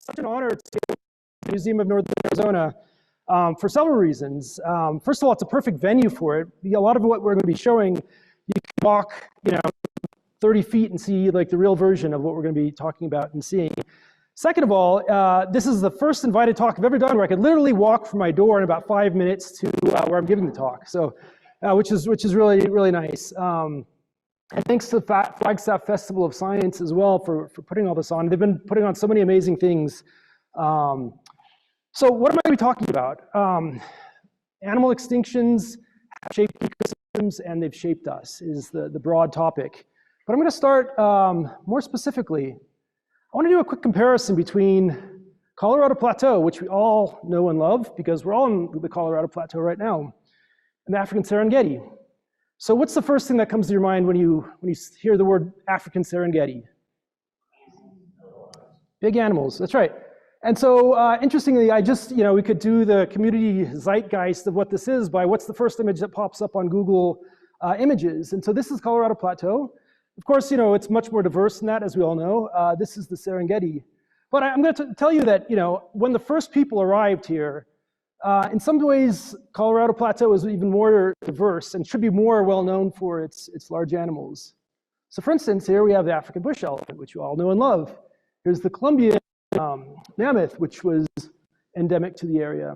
such an honor to the Museum of Northern Arizona for several reasons. First of all, it's a perfect venue for it. A lot of what we're going to be showing, you can walk, 30 feet and see like the real version of what we're going to be talking about and seeing. Second of all, this is the first invited talk I've ever done where I could literally walk from my door in about 5 minutes to where I'm giving the talk. So, which is really, really nice. And thanks to the Flagstaff Festival of Science as well for putting all this on. They've been putting on so many amazing things. So what am I going to be talking about? Animal extinctions have shaped ecosystems and they've shaped us is the broad topic. But I'm going to start more specifically. I want to do a quick comparison between Colorado Plateau, which we all know and love because we're all in the Colorado Plateau right now, and the African Serengeti. So what's the first thing that comes to your mind when you hear the word African Serengeti? Big animals, that's right. And so interestingly, we could do the community zeitgeist of what this is by what's the first image that pops up on Google Images. And so this is Colorado Plateau. Of course, it's much more diverse than that, as we all know. This is the Serengeti. But I'm going to tell you that, when the first people arrived here, in some ways, Colorado Plateau is even more diverse and should be more well known for its large animals. So for instance, here we have the African bush elephant, which you all know and love. Here's the Colombian mammoth, which was endemic to the area.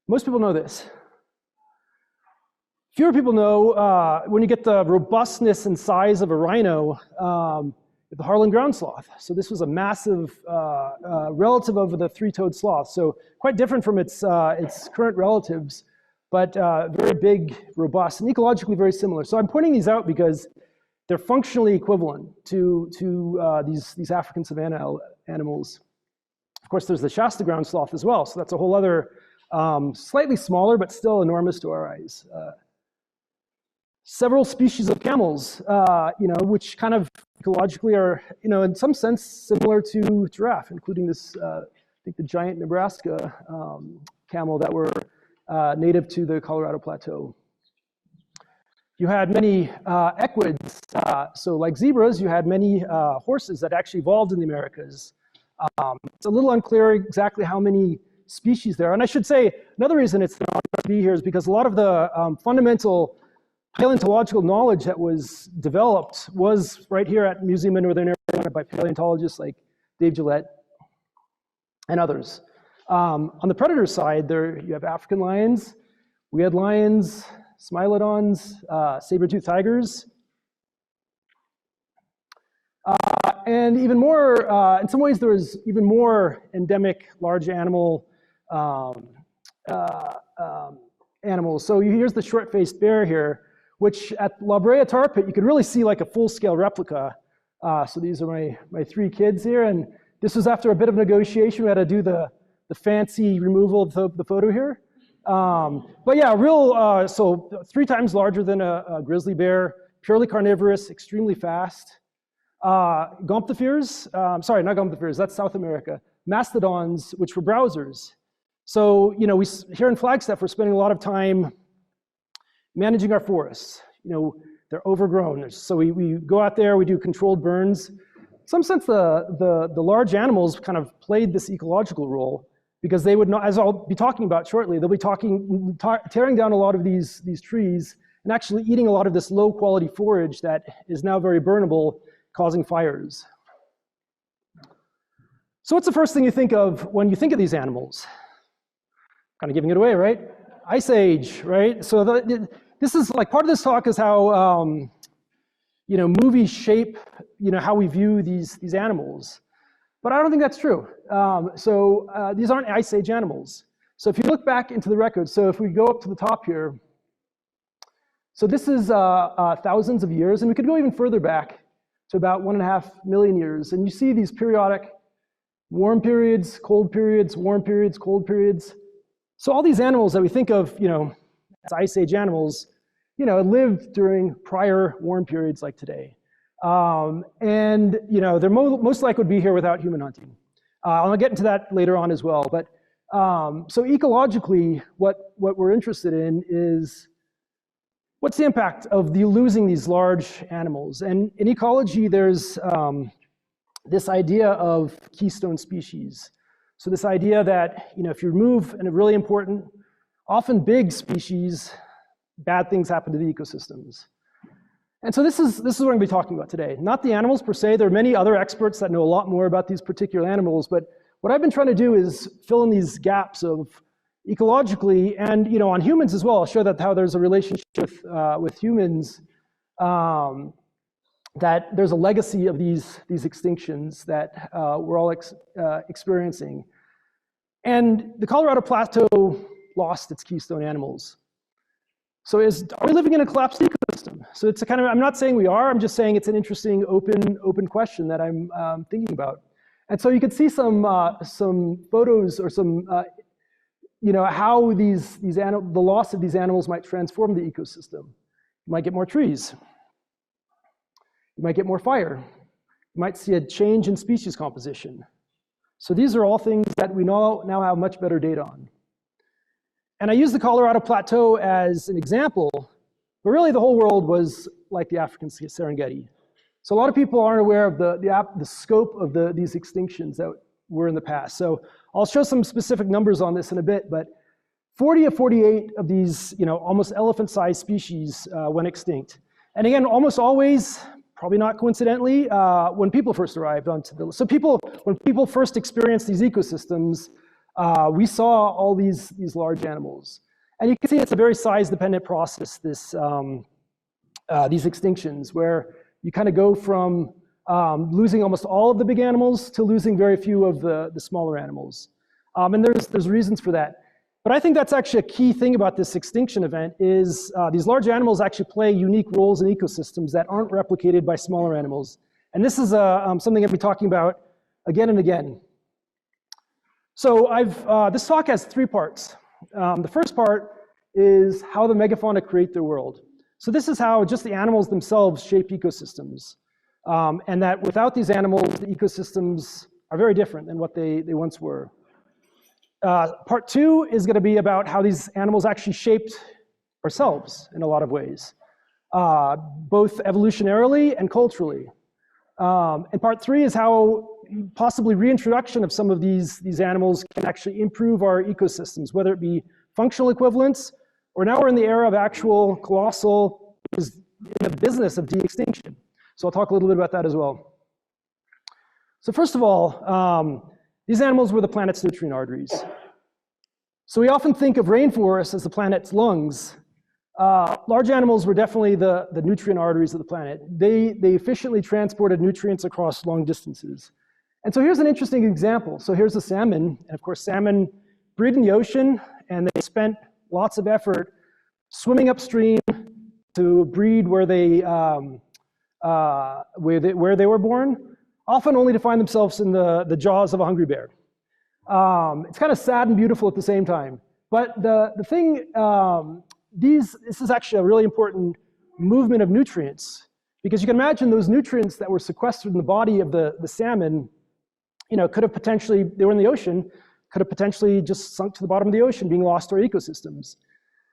Most people know this. Fewer people know when you get the robustness and size of a rhino, the Harlan ground sloth. So this was a massive relative of the three-toed sloth. So quite different from its current relatives, but very big, robust, and ecologically very similar. So I'm pointing these out because they're functionally equivalent to these African savanna animals. Of course, there's the Shasta ground sloth as well. So that's a whole other, slightly smaller, but still enormous to our eyes. Several species of camels, which kind of ecologically are, in some sense similar to giraffe, including this, I think the giant Nebraska camel that were native to the Colorado Plateau. You had many equids, so like zebras, you had many horses that actually evolved in the Americas. It's a little unclear exactly how many species there are. And I should say, another reason it's not to be here is because a lot of the fundamental paleontological knowledge that was developed was right here at Museum of Northern Arizona by paleontologists like Dave Gillette and others. On the predator side, there you have African lions, we had lions, smilodons, saber-toothed tigers, and even more, in some ways there was even more endemic large animal animals. So here's the short-faced bear here, which at La Brea Tar Pit, you could really see like a full-scale replica. So these are my three kids here, and this was after a bit of negotiation. We had to do the fancy removal of the photo here. But yeah, so 3 times larger than a grizzly bear, purely carnivorous, extremely fast. Gomphotheres, sorry, not gomphotheres, that's South America. Mastodons, which were browsers. So, here in Flagstaff, we're spending a lot of time managing our forests. They're overgrown. So we go out there, we do controlled burns. In some sense, the large animals kind of played this ecological role because they would not, as I'll be talking about shortly, they'll be tearing down a lot of these trees and actually eating a lot of this low quality forage that is now very burnable, causing fires. So what's the first thing you think of when you think of these animals? Kind of giving it away, right? Ice Age, right? So this is like part of this talk is how movies shape how we view these animals, but I don't think that's true. These aren't Ice Age animals. So if you look back into the records, so if we go up to the top here, so this is thousands of years, and we could go even further back to about 1.5 million years, and you see these periodic warm periods, cold periods, warm periods, cold periods. So all these animals that we think of, as Ice Age animals, lived during prior warm periods like today. They're most likely would be here without human hunting. I'll get into that later on as well. But so ecologically, what we're interested in is what's the impact of losing these large animals? And in ecology, there's this idea of keystone species. So this idea that, if you remove a really important, often big species, bad things happen to the ecosystems. And so this is what I'm going to be talking about today. Not the animals per se. There are many other experts that know a lot more about these particular animals, but what I've been trying to do is fill in these gaps of ecologically and on humans as well. I'll show that how there's a relationship with humans, that there's a legacy of these extinctions that we're all experiencing. And the Colorado Plateau lost its keystone animals. So are we living in a collapsed ecosystem? So it's a kind of, I'm not saying we are, I'm just saying it's an interesting open question that I'm thinking about. And so you can see some photos or some, how the loss of these animals might transform the ecosystem. You might get more trees. You might get more fire. You might see a change in species composition. So these are all things that we now have much better data on. And I use the Colorado Plateau as an example, but really the whole world was like the African Serengeti. So a lot of people aren't aware of the scope of these extinctions that were in the past. So I'll show some specific numbers on this in a bit, but 40 of 48 of these, almost elephant-sized species went extinct. And again, almost always, probably not coincidentally, when people first arrived onto the, so when people first experienced these ecosystems, we saw all these large animals. And you can see it's a very size-dependent process, these extinctions, where you kind of go from losing almost all of the big animals to losing very few of the smaller animals. And there's reasons for that. But I think that's actually a key thing about this extinction event is these large animals actually play unique roles in ecosystems that aren't replicated by smaller animals. And this is something I'll be talking about again and again. So this talk has 3 parts. The first part is how the megafauna create their world. So this is how just the animals themselves shape ecosystems. And that without these animals, the ecosystems are very different than what they once were. Part 2 is going to be about how these animals actually shaped ourselves in a lot of ways, both evolutionarily and culturally. And part 3 is how possibly reintroduction of some of these animals can actually improve our ecosystems, whether it be functional equivalents, or now we're in the era of actual colossal, is in the business of de-extinction. So I'll talk a little bit about that as well. So first of all, these animals were the planet's nutrient arteries. So we often think of rainforests as the planet's lungs. Large animals were definitely the nutrient arteries of the planet. They efficiently transported nutrients across long distances. And so here's an interesting example. So here's a salmon, and of course salmon breed in the ocean, and they spent lots of effort swimming upstream to breed where they were born, often only to find themselves in the jaws of a hungry bear. It's kind of sad and beautiful at the same time. But the thing, this is actually a really important movement of nutrients, because you can imagine those nutrients that were sequestered in the body of the salmon, could have potentially, they were in the ocean, could have potentially just sunk to the bottom of the ocean, being lost to our ecosystems.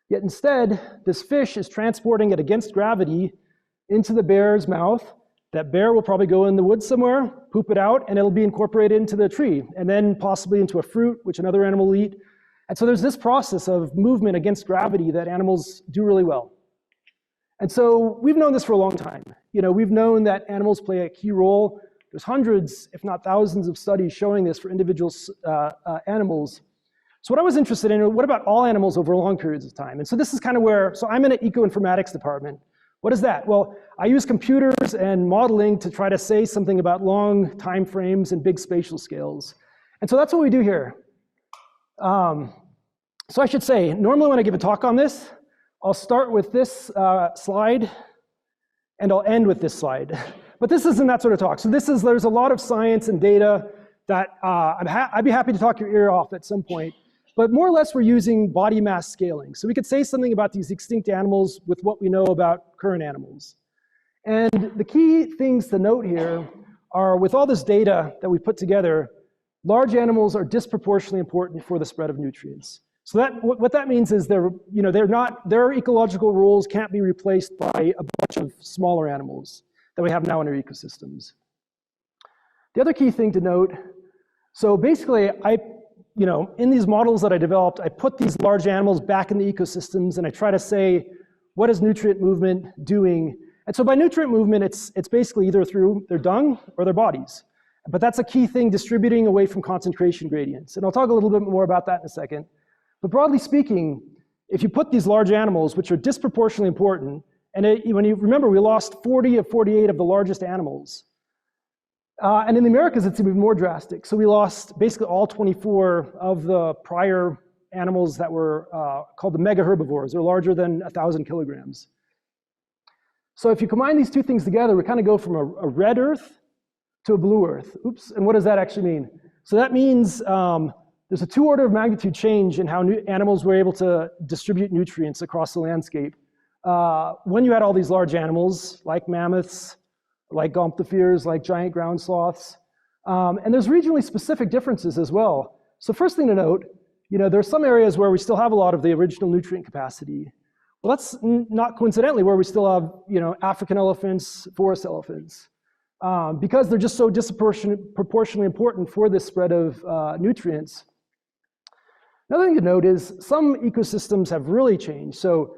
Yet instead, this fish is transporting it against gravity into the bear's mouth. That bear will probably go in the woods somewhere, poop it out, and it'll be incorporated into the tree, and then possibly into a fruit, which another animal will eat. And so there's this process of movement against gravity that animals do really well. And so we've known this for a long time. We've known that animals play a key role. There's hundreds, if not thousands, of studies showing this for individual animals. So what I was interested in, what about all animals over long periods of time? And so this is kind of where, so I'm in an eco-informatics department. What is that? Well, I use computers and modeling to try to say something about long time frames and big spatial scales. And so that's what we do here. So I should say, normally when I give a talk on this, I'll start with this slide, and I'll end with this slide. But this isn't that sort of talk. So there's a lot of science and data that I'd be happy to talk your ear off at some point. But more or less, we're using body mass scaling. So we could say something about these extinct animals with what we know about current animals. And the key things to note here are, with all this data that we put together, large animals are disproportionately important for the spread of nutrients. So what that means is their ecological roles can't be replaced by a bunch of smaller animals that we have now in our ecosystems. The other key thing to note, so basically in these models that I developed, I put these large animals back in the ecosystems and I try to say, what is nutrient movement doing? And so by nutrient movement, it's basically either through their dung or their bodies. But that's a key thing, distributing away from concentration gradients. And I'll talk a little bit more about that in a second. But broadly speaking, if you put these large animals, which are disproportionately important, and when you remember, we lost 40 of 48 of the largest animals. And in the Americas, it's even more drastic. So we lost basically all 24 of the prior animals that were called the mega herbivores. They're larger than 1,000 kilograms. So if you combine these two things together, we kind of go from a red earth to a blue earth. Oops, and what does that actually mean? So that means there's a 2 order of magnitude change in how animals were able to distribute nutrients across the landscape. When you had all these large animals, like mammoths, like gomphotheres, like giant ground sloths, and there's regionally specific differences as well. So first thing to note, there's some areas where we still have a lot of the original nutrient capacity. Well, that's not coincidentally where we still have, African elephants, forest elephants, because they're just so proportionally important for this spread of nutrients. Another thing to note is some ecosystems have really changed. So,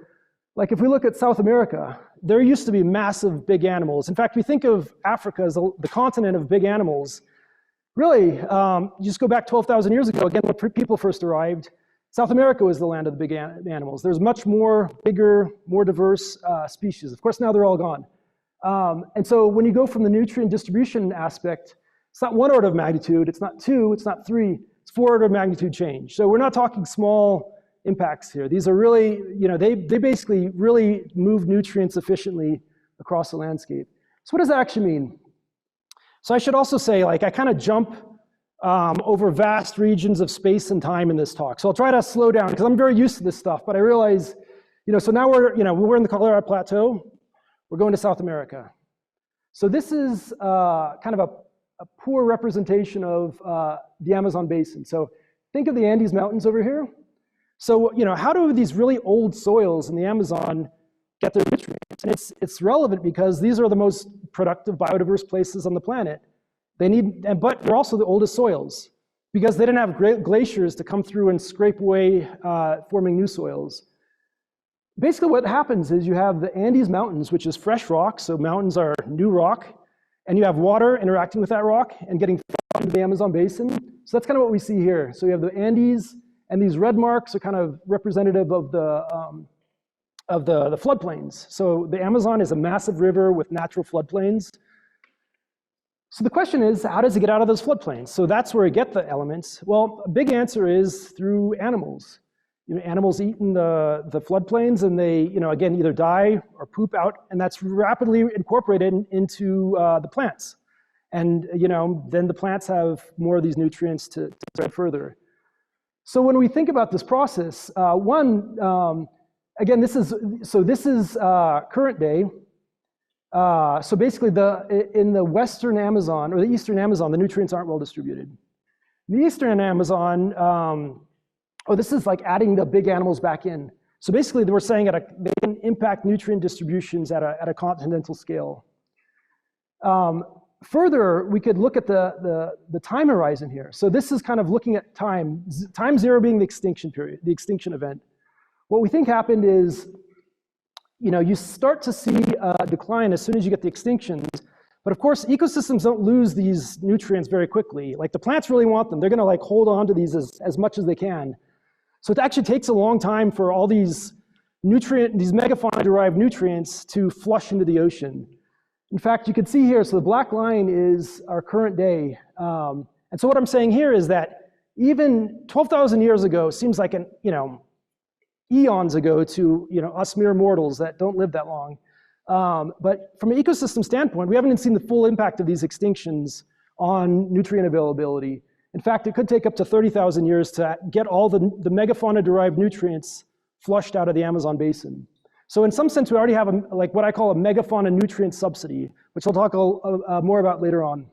like if we look at South America, there used to be massive big animals. In fact, we think of Africa as the continent of big animals. Really, you just go back 12,000 years ago, again, when people first arrived, South America was the land of the big animals. There's much more bigger, more diverse species. Of course, now they're all gone. And so when you go from the nutrient distribution aspect, it's not 1 order of magnitude, it's not 2, it's not 3, it's 4 order of magnitude change. So we're not talking small impacts here. These are really, they basically really move nutrients efficiently across the landscape. So what does that actually mean? So I should also say, I kind of jump over vast regions of space and time in this talk. So I'll try to slow down because I'm very used to this stuff, but I realize, so now we're in the Colorado Plateau, we're going to South America. So this is kind of a poor representation of the Amazon basin. So think of the Andes Mountains over here. So, how do these really old soils in the Amazon get their nutrients? And it's relevant because these are the most productive biodiverse places on the planet. But they're also the oldest soils because they didn't have great glaciers to come through and scrape away, forming new soils. Basically what happens is you have the Andes Mountains, which is fresh rock, so mountains are new rock, and you have water interacting with that rock and getting into the Amazon basin. So that's kind of what we see here. So you have the Andes, and these red marks are kind of representative of the floodplains. So the Amazon is a massive river with natural floodplains. So the question is, how does it get out of those floodplains? So that's where it get the elements. Well, a big answer is through animals. Animals eat in the floodplains, and they, again, either die or poop out, and that's rapidly incorporated into the plants. And, then the plants have more of these nutrients to spread further. So when we think about this process, again, this is current day. So basically, in the western Amazon, or the eastern Amazon, the nutrients aren't well distributed. In the eastern Amazon, this is like adding the big animals back in. So basically, we're saying they can impact nutrient distributions at a continental scale. Further, we could look at the time horizon here. So this is kind of looking at time 0 being the extinction period, the extinction event. What we think happened is, you start to see a decline as soon as you get the extinctions. But of course, ecosystems don't lose these nutrients very quickly. Like the plants really want them. They're going to hold on to these as much as they can. So it actually takes a long time for all these megafauna-derived nutrients to flush into the ocean. In fact, you can see here, so the black line is our current day. And so what I'm saying here is that even 12,000 years ago seems like eons ago to us mere mortals that don't live that long. But from an ecosystem standpoint, we haven't even seen the full impact of these extinctions on nutrient availability. In fact, it could take up to 30,000 years to get all the megafauna-derived nutrients flushed out of the Amazon basin. So in some sense, we already have what I call a megafauna nutrient subsidy, which I'll talk more about later on.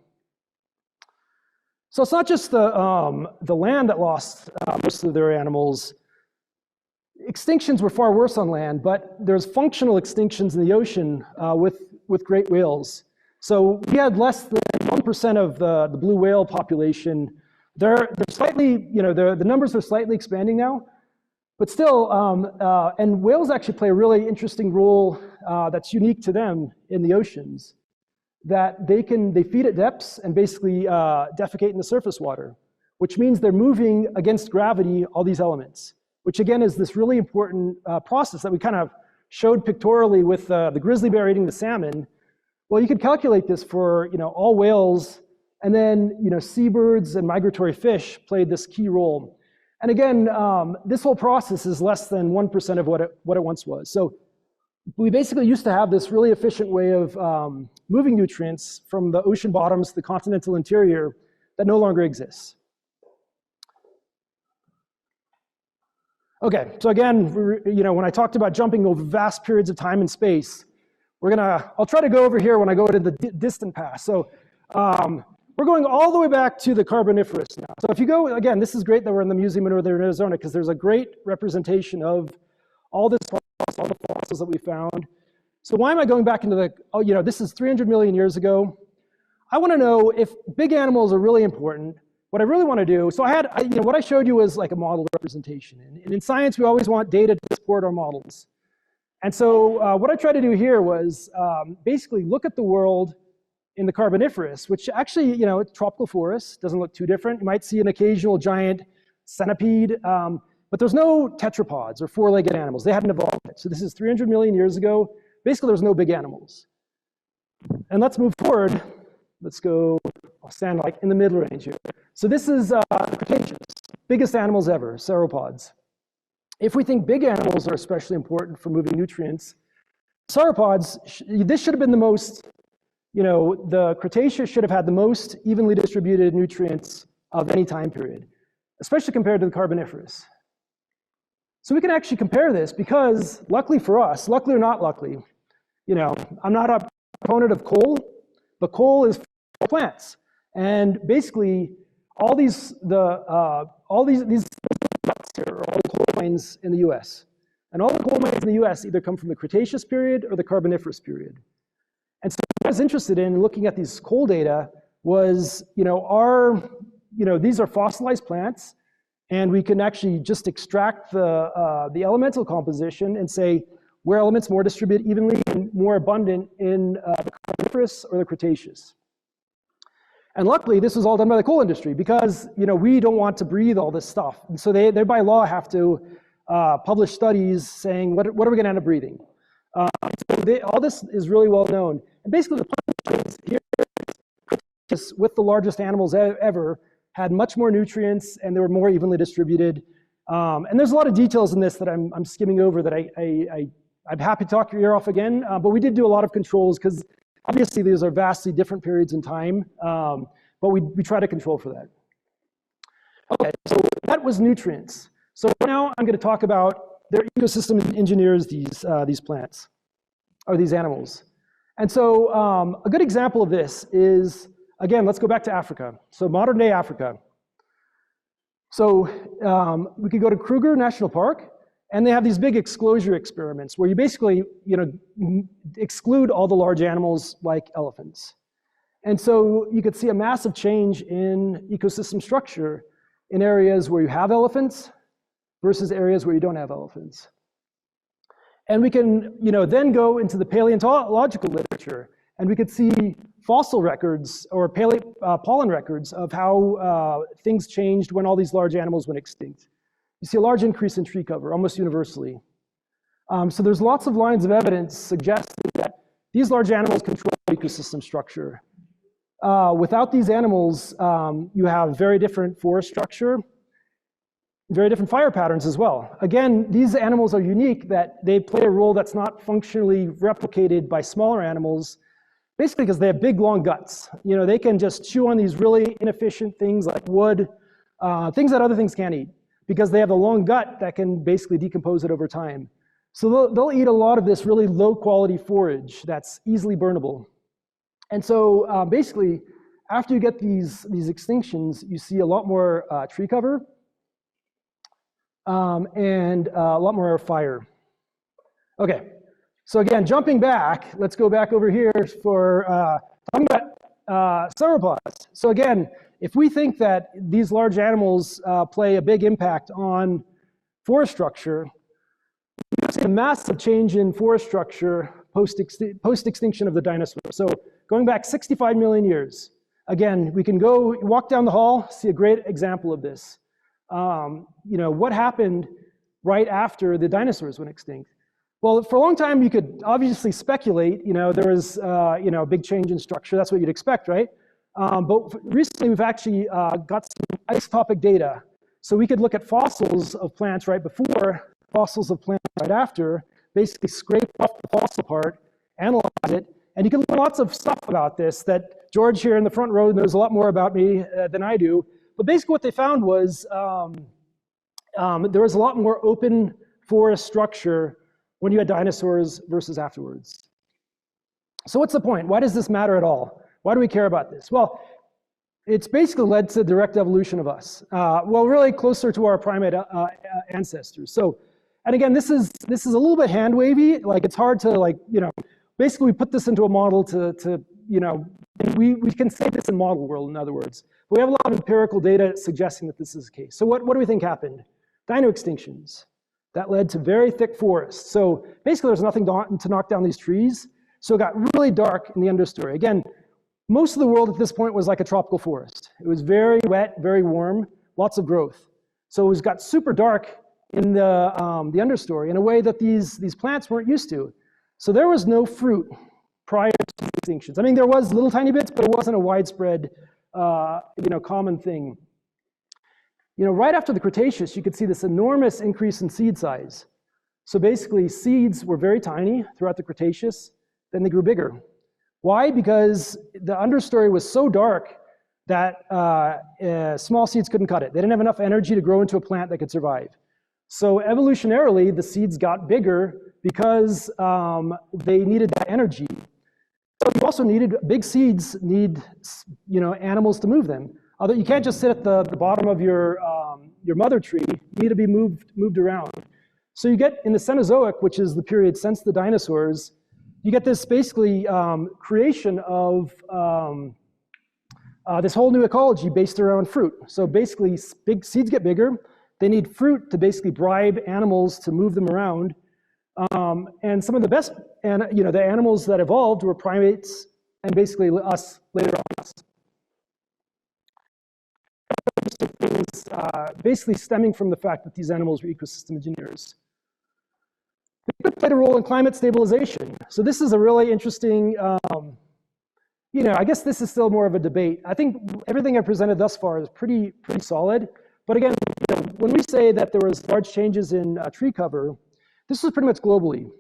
So it's not just the land that lost most of their animals. Extinctions were far worse on land, but there's functional extinctions in the ocean with great whales. So we had less than 1% 1% of the blue whale population. They're slightly, the numbers are slightly expanding now, but still, and whales actually play a really interesting role that's unique to them in the oceans, that they feed at depths and basically defecate in the surface water, which means they're moving against gravity, all these elements, which again is this really important process that we kind of showed pictorially with the grizzly bear eating the salmon. Well, you could calculate this for all whales, and then seabirds and migratory fish played this key role. And again, this whole process is less than 1% of what it once was. So we basically used to have this really efficient way of moving nutrients from the ocean bottoms to the continental interior that no longer exists. Okay, so again, when I talked about jumping over vast periods of time and space, I'll try to go over here when I go to the distant past. So we're going all the way back to the Carboniferous now. So if you go, again, this is great that we're in the Museum of Northern Arizona because there's a great representation of all the fossils that we found. So why am I going back into this is 300 million years ago. I want to know if big animals are really important. What I really want to do, so what I showed you was like a model representation. And in science, we always want data to support our models. And so what I tried to do here was basically look at the world in the Carboniferous, which actually, it's tropical forest, doesn't look too different. You might see an occasional giant centipede, but there's no tetrapods or four-legged animals. They hadn't evolved yet. So this is 300 million years ago. Basically, there's no big animals. And let's move forward. Let's go, I'll stand like in the mid-range here. So this is Cretaceous, biggest animals ever, sauropods. If we think big animals are especially important for moving nutrients, sauropods, this should have been the most, the Cretaceous should have had the most evenly distributed nutrients of any time period, especially compared to the Carboniferous. So we can actually compare this because, luckily for us, luckily or not luckily, I'm not a proponent of coal, but coal is for plants. And basically, all these here are all the coal mines in the US. And all the coal mines in the US either come from the Cretaceous period or the Carboniferous period. And so what I was interested in looking at these coal data was, these are fossilized plants, and we can actually just extract the elemental composition and say, were elements more distributed evenly and more abundant in the Carboniferous or the Cretaceous? And luckily, this was all done by the coal industry because we don't want to breathe all this stuff. And so they by law have to publish studies saying, what are we going to end up breathing? All this is really well known. And basically, the point here is with the largest animals ever, had much more nutrients and they were more evenly distributed. And there's a lot of details in this that I'm skimming over that I'm happy to talk your ear off again. But we did do a lot of controls because obviously these are vastly different periods in time. But we try to control for that. Okay, so that was nutrients. So now I'm going to talk about their ecosystem engineers these plants or these animals. And so a good example of this is, again, let's go back to Africa. So modern day Africa. So we could go to Kruger National Park, and they have these big exclosure experiments where you basically exclude all the large animals like elephants. And so you could see a massive change in ecosystem structure in areas where you have elephants versus areas where you don't have elephants. And we can then go into the paleontological literature, and we could see fossil records or pollen records of how things changed when all these large animals went extinct. You see a large increase in tree cover, almost universally. So there's lots of lines of evidence suggesting that these large animals control ecosystem structure. Without these animals, you have very different forest structure, very different fire patterns as well. Again, these animals are unique that they play a role that's not functionally replicated by smaller animals, basically because they have big, long guts. They can just chew on these really inefficient things like wood, things that other things can't eat, because they have a long gut that can basically decompose it over time. So they'll eat a lot of this really low quality forage that's easily burnable. And so basically, after you get these extinctions, you see a lot more tree cover and a lot more fire. Okay, so again, jumping back, let's go back over here for talking about sauropods. So again, if we think that these large animals play a big impact on forest structure, we see a massive change in forest structure post-extinction of the dinosaurs. So going back 65 million years. Again, we can go walk down the hall, see a great example of this. What happened right after the dinosaurs went extinct? Well, for a long time, you could obviously speculate, there was, a big change in structure. That's what you'd expect, right? But recently, we've actually got some isotopic data. So we could look at fossils of plants right before, fossils of plants right after, basically scrape off the fossil part, analyze it, and you can learn lots of stuff about this that George here in the front row knows a lot more about me than I do. But basically what they found was there was a lot more open forest structure when you had dinosaurs versus afterwards. So what's the point? Why does this matter at all? Why do we care about this? Well, it's basically led to direct evolution of us. Well, really closer to our primate ancestors. So, and again, this is a little bit hand wavy. Like it's hard to basically we put this into a model we can say this in model world, in other words. But we have a lot of empirical data suggesting that this is the case. So what do we think happened? Dino extinctions. That led to very thick forests. So basically there's nothing to knock down these trees. So it got really dark in the understory. Again, most of the world at this point was like a tropical forest. It was very wet, very warm, lots of growth. So it got super dark in the understory in a way that these plants weren't used to. So there was no fruit prior to extinctions. I mean, there was little tiny bits, but it wasn't a widespread, common thing. Right after the Cretaceous, you could see this enormous increase in seed size. So basically, seeds were very tiny throughout the Cretaceous, then they grew bigger. Why? Because the understory was so dark that small seeds couldn't cut it. They didn't have enough energy to grow into a plant that could survive. So evolutionarily, the seeds got bigger because they needed that energy. So you also needed, big seeds need animals to move them. Although you can't just sit at the bottom of your mother tree, you need to be moved around. So you get in the Cenozoic, which is the period since the dinosaurs, you get this basically creation of this whole new ecology based around fruit. So basically, big seeds get bigger. They need fruit to basically bribe animals to move them around. And some of the best, the animals that evolved were primates and basically us later on. Things, basically stemming from the fact that these animals were ecosystem engineers. They played a role in climate stabilization. So this is a really interesting, I guess this is still more of a debate. I think everything I've presented thus far is pretty solid. But again, when we say that there was large changes in tree cover, this was pretty much globally.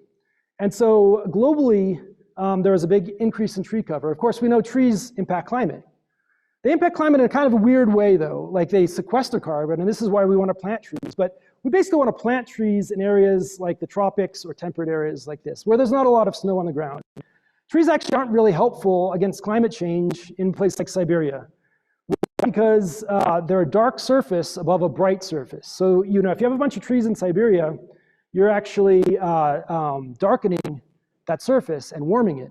And so globally, there was a big increase in tree cover. Of course, we know trees impact climate. They impact climate in a kind of a weird way, though. Like they sequester carbon, and this is why we want to plant trees. But we basically want to plant trees in areas like the tropics or temperate areas like this, where there's not a lot of snow on the ground. Trees actually aren't really helpful against climate change in places like Siberia, because they're a dark surface above a bright surface. So, if you have a bunch of trees in Siberia, you're actually darkening that surface and warming it.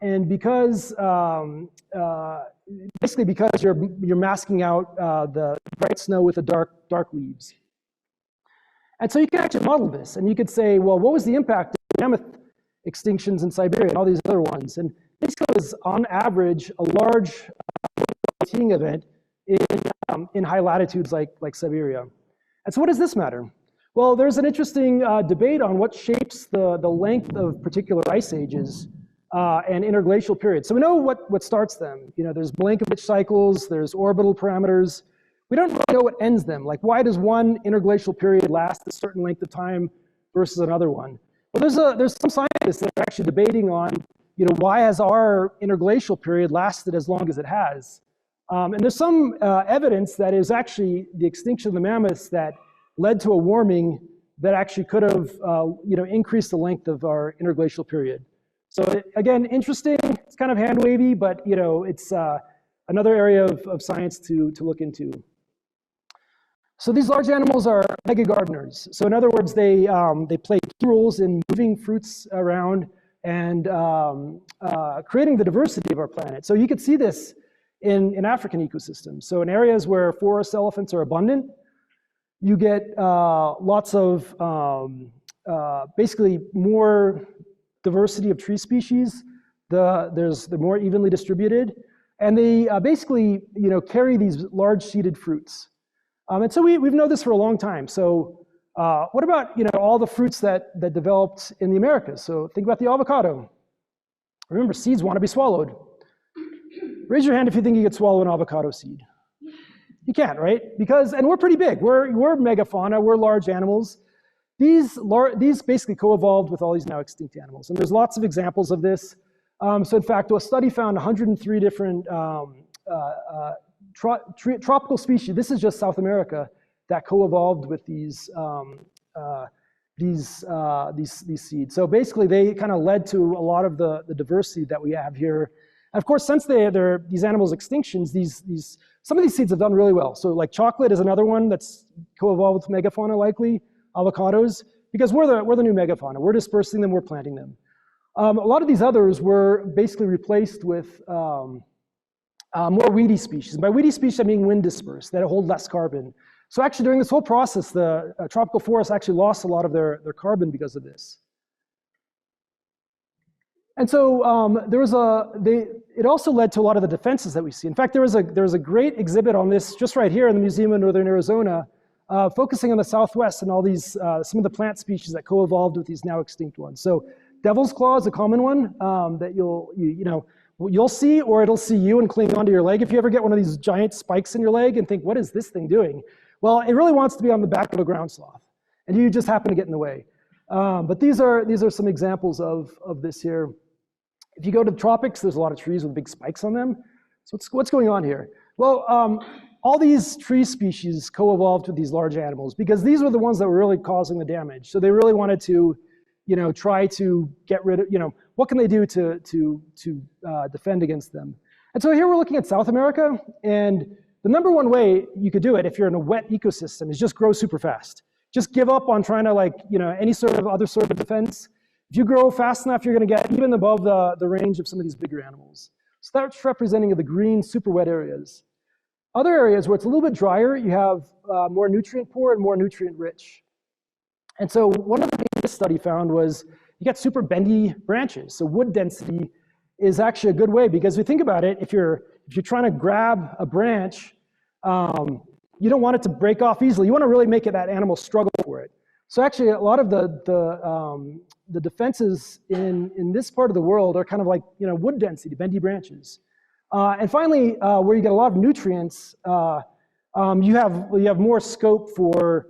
And because basically because you're masking out the bright snow with the dark leaves. And so you can actually model this, and you could say, well, what was the impact of mammoth extinctions in Siberia and all these other ones? And basically it was, on average, a large heating event in high latitudes like Siberia. And so what does this matter? Well, there's an interesting debate on what shapes the length of particular ice ages and interglacial periods. So we know what starts them. There's Milankovitch cycles, there's orbital parameters. We don't really know what ends them. Like, why does one interglacial period last a certain length of time versus another one? Well, there's some scientists that are actually debating on, why has our interglacial period lasted as long as it has? And there's some evidence that it was actually the extinction of the mammoths that led to a warming that actually could have, increased the length of our interglacial period. So again, interesting. It's kind of hand wavy, but it's another area of science to look into. So these large animals are mega gardeners. So in other words, they play key roles in moving fruits around. and creating the diversity of our planet. So you could see this in African ecosystems. So in areas where forest elephants are abundant, you get lots of basically more diversity of tree species. They're more evenly distributed, and they basically carry these large seeded fruits. And so we've known this for a long time. So what about all the fruits that developed in the Americas? So think about the avocado. Remember, seeds want to be swallowed. Raise your hand if you think you could swallow an avocado seed. You can't, right? And we're pretty big. We're megafauna. We're large animals. These basically co-evolved with all these now extinct animals, and there's lots of examples of this. So in fact, a study found 103 different tropical species. This is just South America that co-evolved with these seeds. So basically, they kind of led to a lot of the diversity that we have here. And of course, since these animals' extinctions, some of these seeds have done really well. So like chocolate is another one that's co-evolved with megafauna likely, avocados, because we're the new megafauna. We're dispersing them, we're planting them. A lot of these others were basically replaced with more weedy species. And by weedy species, I mean wind dispersed, that hold less carbon. So actually during this whole process, the tropical forests actually lost a lot of their carbon because of this. And so it also led to a lot of the defenses that we see. In fact, there was a great exhibit on this just right here in the Museum of Northern Arizona, focusing on the Southwest and all these, some of the plant species that co-evolved with these now extinct ones. So devil's claw is a common one that you'll see, or it'll see you and cling onto your leg. If you ever get one of these giant spikes in your leg and think, what is this thing doing? Well, it really wants to be on the back of a ground sloth, and you just happen to get in the way. But these are some examples of this here. If you go to the tropics, there's a lot of trees with big spikes on them. So what's going on here? Well, all these tree species co-evolved with these large animals because these were the ones that were really causing the damage. So they really wanted to, try to get rid of, what can they do to defend against them? And so here we're looking at South America, and the number one way you could do it if you're in a wet ecosystem is just grow super fast. Just give up on trying to any sort of other sort of defense. If you grow fast enough, you're going to get even above the range of some of these bigger animals. So that's representing the green super wet areas. Other areas where it's a little bit drier, you have more nutrient poor and more nutrient rich. And so one of the things this study found was you get super bendy branches. So wood density is actually a good way, because if you think about it, if you're trying to grab a branch, you don't want it to break off easily. You want to really make that animal struggle for it. So actually, a lot of the defenses in this part of the world are kind of like wood density, bendy branches. And finally, where you get a lot of nutrients, you have more scope for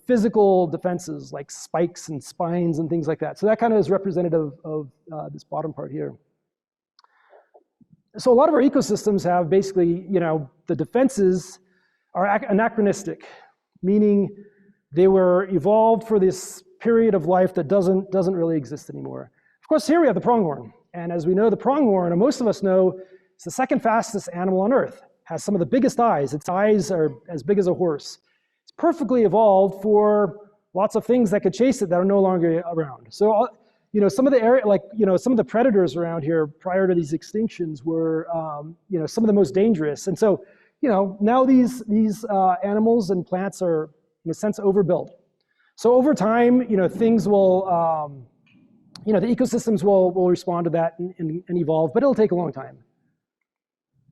physical defenses like spikes and spines and things like that. So that kind of is representative of this bottom part here. So a lot of our ecosystems have basically, the defenses are anachronistic, meaning they were evolved for this period of life that doesn't really exist anymore. Of course, here we have the pronghorn. And as we know, the pronghorn, and most of us know, it's the second fastest animal on Earth. Has some of the biggest eyes. Its eyes are as big as a horse. It's perfectly evolved for lots of things that could chase it that are no longer around. So, some of the area, some of the predators around here prior to these extinctions were, some of the most dangerous. And so, now these animals and plants are, in a sense, overbuilt. So over time, things will, the ecosystems will respond to that and evolve, but it'll take a long time.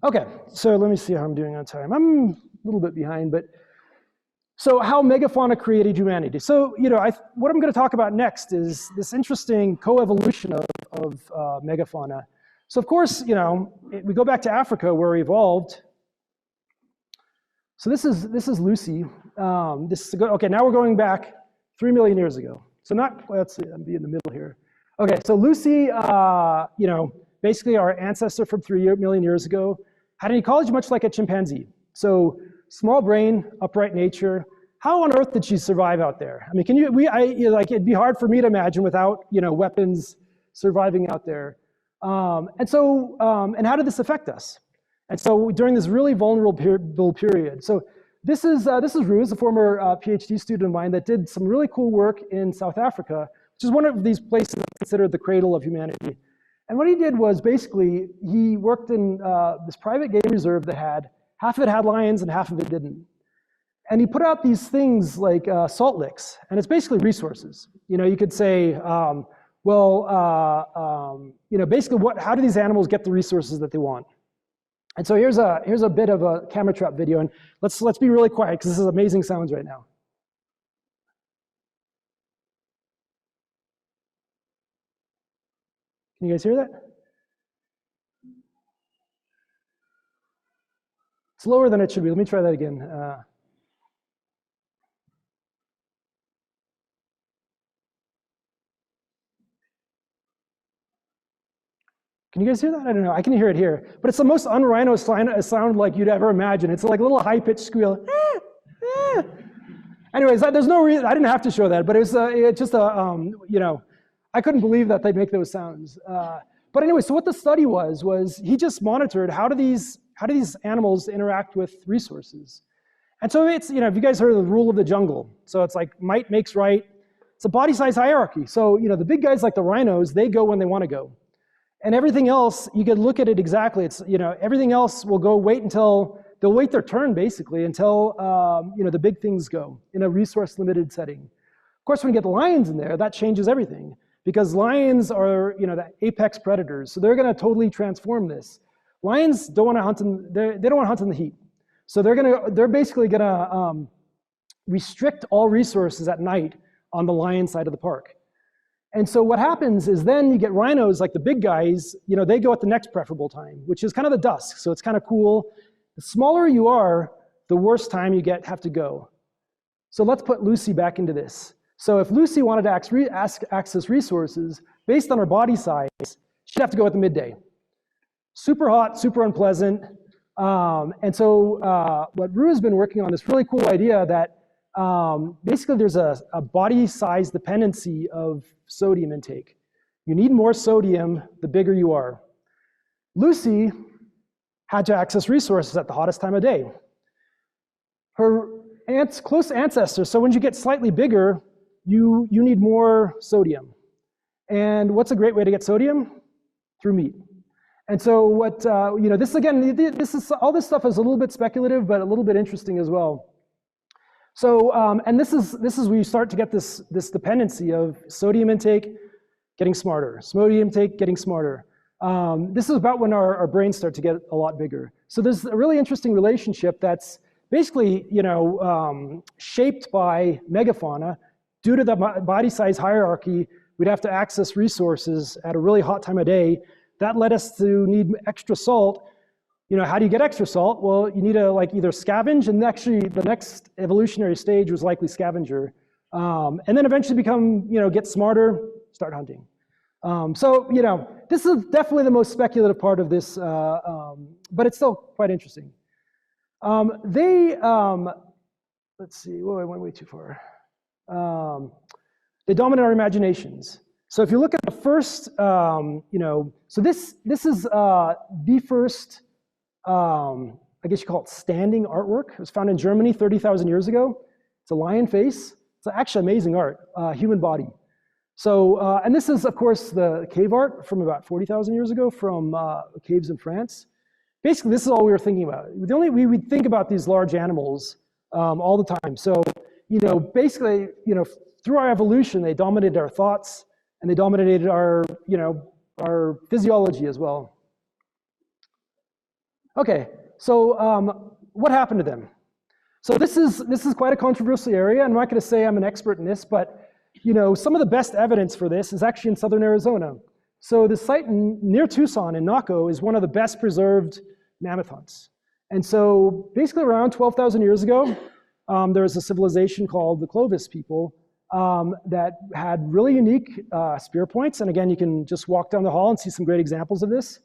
Okay, so let me see how I'm doing on time. I'm a little bit behind, but so how megafauna created humanity. So, what I'm going to talk about next is this interesting co-evolution of megafauna. So of course, we go back to Africa where we evolved. So this is Lucy. Okay, now we're going back 3 million years ago. So let's see, I'll be in the middle here. Okay, so Lucy, basically our ancestor from 3 million years ago, had an ecology much like a chimpanzee. So small brain, upright nature. How on earth did she survive out there? I mean, it'd be hard for me to imagine without, weapons surviving out there. And how did this affect us? And so during this really vulnerable period. So this is Ruz, a former PhD student of mine that did some really cool work in South Africa which is one of these places considered the cradle of humanity. And what he did was basically, he worked in this private game reserve that had, half of it had lions and half of it didn't. And he put out these things like salt licks, and it's basically resources. You could say, basically how do these animals get the resources that they want? And so here's a bit of a camera trap video, and let's be really quiet because this is amazing sounds right now. Can you guys hear that? It's lower than it should be. Let me try that again. Can you guys hear that? I don't know. I can hear it here. But it's the most un-rhino sound like you'd ever imagine. It's like a little high-pitched squeal. Anyways, there's no reason. I didn't have to show that, but it's just I couldn't believe that they make those sounds. But anyway, so what the study was he just monitored how do these animals interact with resources. And so it's, if you guys heard of the rule of the jungle, so it's like might makes right. It's a body size hierarchy. So, the big guys like the rhinos, they go when they want to go. And everything else, you could look at it exactly. It's, everything else will go they'll wait their turn basically until, the big things go in a resource limited setting. Of course, when you get the lions in there, that changes everything because lions are, the apex predators. So they're going to totally transform this. Lions don't want to hunt they don't want to hunt in the heat. So they're basically going to restrict all resources at night on the lion side of the park. And so what happens is then you get rhinos, like the big guys, they go at the next preferable time, which is kind of the dusk. So it's kind of cool. The smaller you are, the worse time you have to go. So let's put Lucy back into this. So if Lucy wanted to access resources based on her body size, she'd have to go at the midday. Super hot, super unpleasant. And so what Rue has been working on this really cool idea that basically there's a body size dependency of sodium intake. You need more sodium the bigger you are. Lucy had to access resources at the hottest time of day. Her close ancestors, so when you get slightly bigger, you need more sodium. And what's a great way to get sodium? Through meat. And so what, this again, all this stuff is a little bit speculative, but a little bit interesting as well. So, and this is where you start to get this dependency of sodium intake getting smarter, sodium intake getting smarter. This is about when our brains start to get a lot bigger. So there's a really interesting relationship that's basically, shaped by megafauna. Due to the body size hierarchy, we'd have to access resources at a really hot time of day. That led us to need extra salt. How do you get extra salt? Well, you need to either scavenge, and actually the next evolutionary stage was likely scavenger. And then eventually become, get smarter, start hunting. So, this is definitely the most speculative part of this, but it's still quite interesting. Let's see, I went way too far. They dominate our imaginations. So if you look at the first, so this is the first, I guess you call it standing artwork. It was found in Germany 30,000 years ago. It's a lion face. It's actually amazing art, human body. So, and this is, of course, the cave art from about 40,000 years ago from caves in France. Basically, this is all we were thinking about. We would think about these large animals all the time. So, basically, through our evolution, they dominated our thoughts and they dominated our, our physiology as well. Okay, so what happened to them? So this is quite a controversial area. I'm not going to say I'm an expert in this, but some of the best evidence for this is actually in southern Arizona. So the site near Tucson in Naco is one of the best preserved mammoth hunts. And so basically around 12,000 years ago, there was a civilization called the Clovis people that had really unique spear points. And again, you can just walk down the hall and see some great examples of this.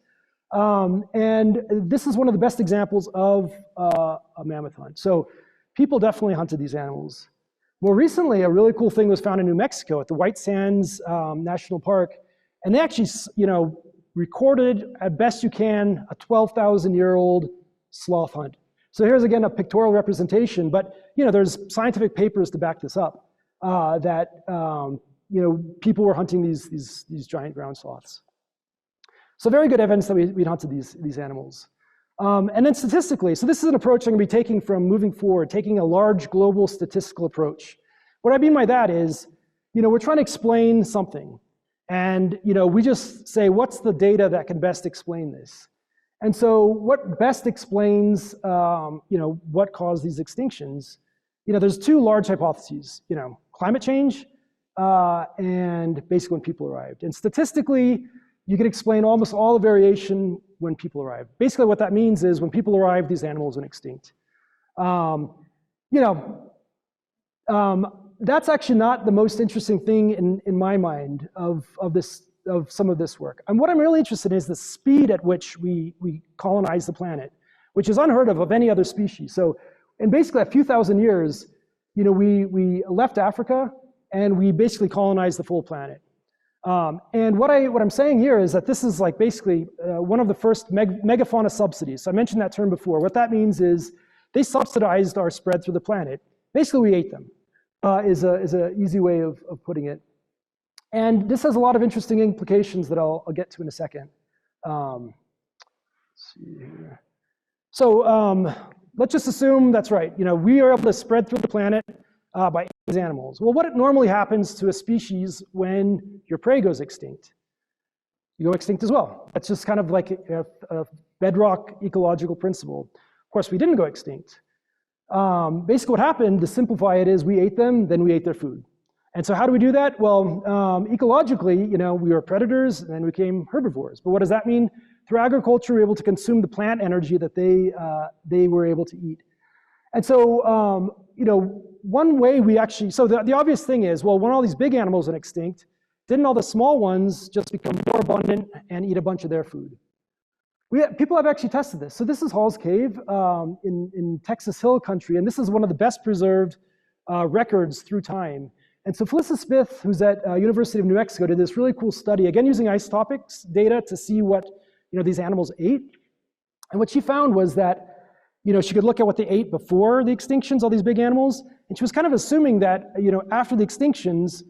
And this is one of the best examples of a mammoth hunt. So people definitely hunted these animals. More recently, a really cool thing was found in New Mexico at the White Sands National Park. And they actually, recorded, as best you can, a 12,000-year-old sloth hunt. So here's, again, a pictorial representation. But, there's scientific papers to back this up that, people were hunting these giant ground sloths. So very good evidence that we'd hunted these animals. And then statistically, so this is an approach I'm going to be taking from moving forward, taking a large global statistical approach. What I mean by that is, we're trying to explain something. And we just say, what's the data that can best explain this? And so what best explains what caused these extinctions? There's two large hypotheses, climate change and basically when people arrived. And statistically, you can explain almost all the variation when people arrived. Basically what that means is when people arrived, these animals went extinct. That's actually not the most interesting thing in my mind of some of this work. And what I'm really interested in is the speed at which we colonize the planet, which is unheard of any other species. So in basically a few thousand years, we left Africa and we basically colonized the full planet. And what I'm saying here is that this is like basically one of the first megafauna subsidies. So I mentioned that term before. What that means is they subsidized our spread through the planet. Basically, we ate them, is an easy way of putting it. And this has a lot of interesting implications that I'll get to in a second. Let's see here. So let's just assume that's right. We are able to spread through the planet by eating these animals. Well, what normally happens to a species when your prey goes extinct? You go extinct as well. That's just kind of like a bedrock ecological principle. Of course, we didn't go extinct. Basically what happened, to simplify it, is we ate them, then we ate their food. And so how do we do that? Well, ecologically, we were predators and then we became herbivores. But what does that mean? Through agriculture, we were able to consume the plant energy that they were able to eat. And so, one way we actually, so the obvious thing is, well, when all these big animals went extinct, didn't all the small ones just become more abundant and eat a bunch of their food? People have actually tested this. So this is Hall's Cave in Texas Hill Country, and this is one of the best preserved records through time. And so Felissa Smith, who's at University of New Mexico, did this really cool study, again using isotopics data to see what these animals ate. And what she found was that she could look at what they ate before the extinctions, all these big animals, and she was kind of assuming that after the extinctions,